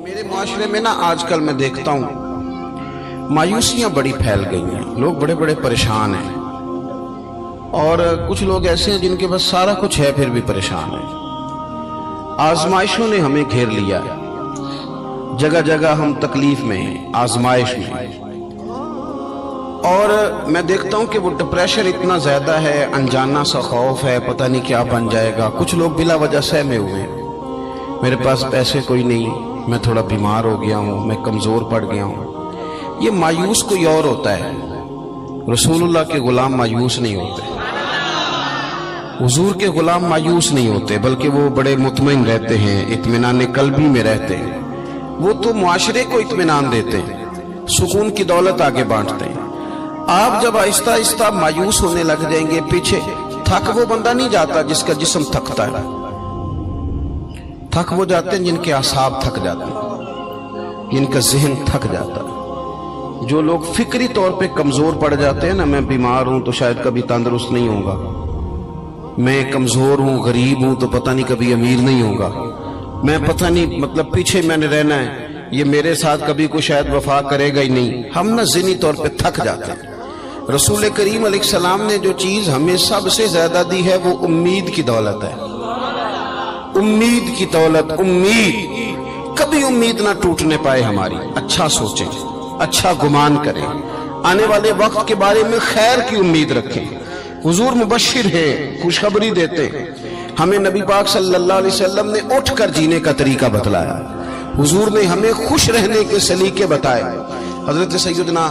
میرے معاشرے میں نا آج کل میں دیکھتا ہوں مایوسیاں بڑی پھیل گئی ہیں، لوگ بڑے بڑے پریشان ہیں، اور کچھ لوگ ایسے ہیں جن کے پاس سارا کچھ ہے پھر بھی پریشان ہیں۔ آزمائشوں نے ہمیں گھیر لیا ہے، جگہ جگہ ہم تکلیف میں ہیں، آزمائش میں، اور میں دیکھتا ہوں کہ وہ ڈپریشن اتنا زیادہ ہے، انجانا سا خوف ہے، پتہ نہیں کیا بن جائے گا۔ کچھ لوگ بلا وجہ سہمے ہوئے ہیں، میرے پاس پیسے کوئی نہیں، میں تھوڑا بیمار ہو گیا ہوں، میں کمزور پڑ گیا ہوں۔ یہ مایوس کوئی اور ہوتا ہے، رسول اللہ کے غلام مایوس نہیں ہوتے، حضور کے غلام مایوس نہیں ہوتے، بلکہ وہ بڑے مطمئن رہتے ہیں، اطمینان قلبی میں رہتے ہیں۔ وہ تو معاشرے کو اطمینان دیتے ہیں، سکون کی دولت آگے بانٹتے ہیں۔ آپ جب آہستہ آہستہ مایوس ہونے لگ جائیں گے، پیچھے تھک وہ بندہ نہیں جاتا جس کا جسم تھکتا ہے، تھک وہ جاتے ہیں جن کے اعصاب تھک جاتے ہیں، جن کا ذہن تھک جاتا ہے۔ جو لوگ فکری طور پہ کمزور پڑ جاتے ہیں نا، میں بیمار ہوں تو شاید کبھی تندرست نہیں ہوں گا، میں کمزور ہوں، غریب ہوں تو پتہ نہیں کبھی امیر نہیں ہوگا، میں پتہ نہیں مطلب پیچھے میں نے رہنا ہے، یہ میرے ساتھ کبھی کوئی شاید وفا کرے گا ہی نہیں، ہم نہ ذہنی طور پہ تھک جاتے ہیں۔ رسول کریم علیہ السلام نے جو چیز ہمیں سب سے زیادہ دی ہے وہ امید کی دولت ہے، امید کی دولت۔ امید، کبھی امید نہ ٹوٹنے پائے ہماری۔ اچھا سوچیں، اچھا گمان کریں، آنے والے وقت کے بارے میں خیر کی امید رکھیں۔ حضور مبشر ہے، خوشخبری دیتے ہیں، ہمیں نبی پاک صلی اللہ علیہ وسلم نے اٹھ کر جینے کا طریقہ بتلایا، حضور نے ہمیں خوش رہنے کے سلیقے بتائے۔ حضرت سیدنا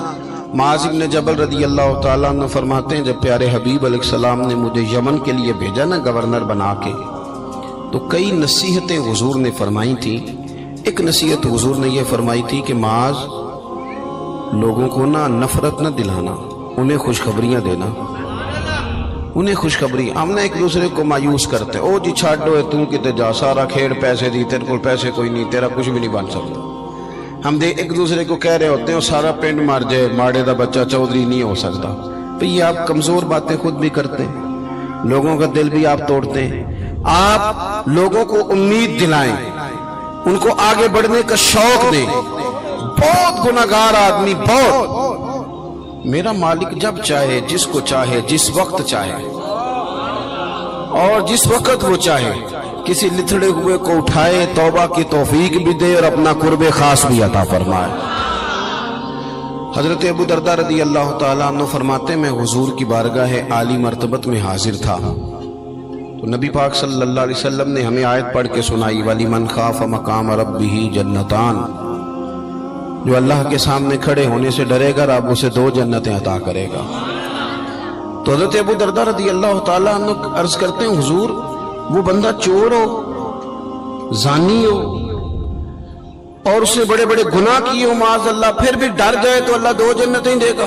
معاذ بن جبل رضی اللہ تعالیٰ عنہ فرماتے ہیں، جب پیارے حبیب علیہ السلام نے مجھے یمن کے لیے بھیجا نا گورنر بنا کے، تو کئی نصیحتیں حضور نے فرمائی تھی۔ ایک نصیحت حضور نے یہ فرمائی تھی کہ معاذ، لوگوں کو نا نفرت نہ دلانا، انہیں خوشخبریاں دینا، انہیں خوشخبری۔ ہم نے ایک دوسرے کو مایوس کرتے، او جی چھاڑو ہے، تم کتے جا، سارا کھیڑ پیسے دی، تیرے کو پیسے کوئی نہیں، تیرا کچھ بھی نہیں بن سکتا۔ ہم ایک دوسرے کو کہہ رہے ہوتے ہیں سارا پنڈ مار جائے، ماڑے دا بچہ چودھری نہیں ہو سکتا۔ تو یہ آپ کمزور باتیں خود بھی کرتے ہیں، لوگوں کا دل بھی آپ توڑتے ہیں۔ آپ لوگوں کو امید دلائیں، ان کو آگے بڑھنے کا شوق دیں۔ بہت گناہگار آدمی، بہت، میرا مالک جب چاہے، جس کو چاہے، جس وقت چاہے اور جس وقت وہ چاہے، کسی لتھڑے ہوئے کو اٹھائے، توبہ کی توفیق بھی دے اور اپنا قرب خاص بھی عطا فرمائے۔ حضرت ابو درداء رضی اللہ تعالیٰ عنہ فرماتے ہیں، میں حضور کی بارگاہ عالی مرتبت میں حاضر تھا، تو نبی پاک صلی اللہ علیہ وسلم نے ہمیں آیت پڑھ کے سنائی، وَلِمَنْ خَافَ مَقَامَ رَبِّهِ جَنَّتَانِ، جو اللہ کے سامنے کھڑے ہونے سے ڈرے گا، رب اسے 2 جنتیں عطا کرے گا۔ تو حضرت ابو درداء رضی اللہ تعالیٰ عنہ عرض کرتے ہیں، حضور وہ بندہ چور ہو، زانی ہو، اور اس نے بڑے بڑے گناہ کیے ہو معاذ اللہ، پھر بھی ڈر جائے تو اللہ 2 جنتیں دے گا،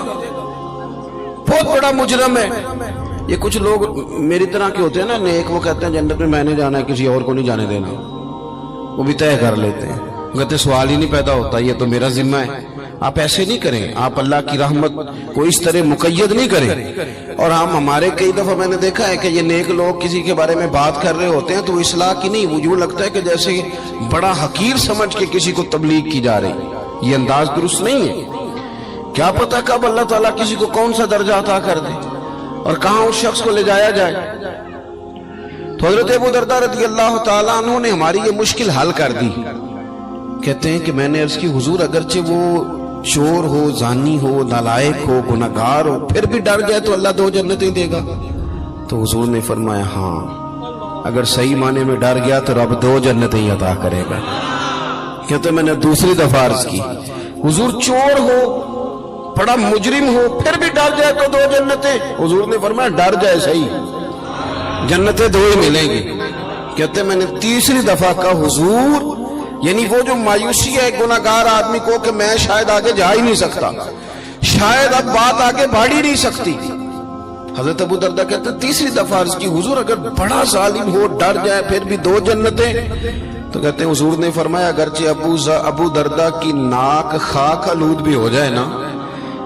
بہت بڑا مجرم ہے۔ یہ کچھ لوگ میری طرح کے ہوتے ہیں نا نیک، وہ کہتے ہیں جنت میں میں نے جانا ہے، کسی اور کو نہیں جانے دینا، وہ بھی طے کر لیتے ہیں، کہتے ہیں سوال ہی نہیں پیدا ہوتا، یہ تو میرا ذمہ ہے۔ آپ ایسے نہیں کریں، آپ اللہ کی رحمت کو اس طرح مقید نہیں کریں۔ اور ہمارے کئی دفعہ میں نے دیکھا ہے کہ یہ نیک لوگ کسی کے بارے میں بات کر رہے ہوتے ہیں تو اصلاح کی نہیں، مجھے لگتا ہے کہ جیسے بڑا حقیر سمجھ کے کسی کو تبلیغ کی جا رہی، یہ انداز درست نہیں ہے۔ کیا پتہ کب اللہ تعالیٰ کسی کو کون سا درجہ عطا کر دے اور کہاں اس شخص کو لے جایا جائے۔ تو حضرت ابو درداء رضی اللہ تعالیٰ عنہ نے ہماری یہ مشکل حل کر دی۔ کہتے ہیں کہ میں نے عرض کی، حضور اگرچہ وہ چور ہو، زانی ہو، نالائق ہو، گناہگار ہو، پھر بھی ڈر جائے تو اللہ 2 جنتیں دے گا؟ تو حضور نے فرمایا، ہاں اگر صحیح معنی میں ڈر گیا تو رب 2 جنتیں عطا کرے گا۔ کہتے میں نے دوسری دفعہ عرض کی، حضور چور ہو، بڑا مجرم ہو، پھر بھی ڈر جائے تو 2 جنتیں؟ حضور نے فرمایا ڈر جائے صحیح، جنتیں 2 ہی ملیں گی۔ کہتے میں نے تیسری دفعہ کہا، حضور یعنی وہ جو مایوسی ہے گناہگار آدمی کو کہ میں شاید آگے جا ہی نہیں سکتا، شاید اب بات آگے بڑھ ہی نہیں سکتی۔ حضرت ابو درداء کہتے ہیں تیسری دفعہ عرض کی، حضور اگر بڑا ظالم ہو، ڈر جائے، پھر بھی 2 جنتیں؟ تو کہتے ہیں حضور نے فرمایا اگرچہ ابو درداء کی ناک خاک آلود بھی ہو جائے نا،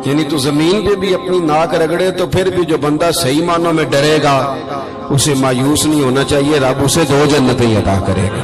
یعنی تو زمین پہ بھی اپنی ناک رگڑے، تو پھر بھی جو بندہ صحیح معنوں میں ڈرے گا اسے مایوس نہیں ہونا چاہیے، رب اسے 2 جنتیں عطا کرے گا۔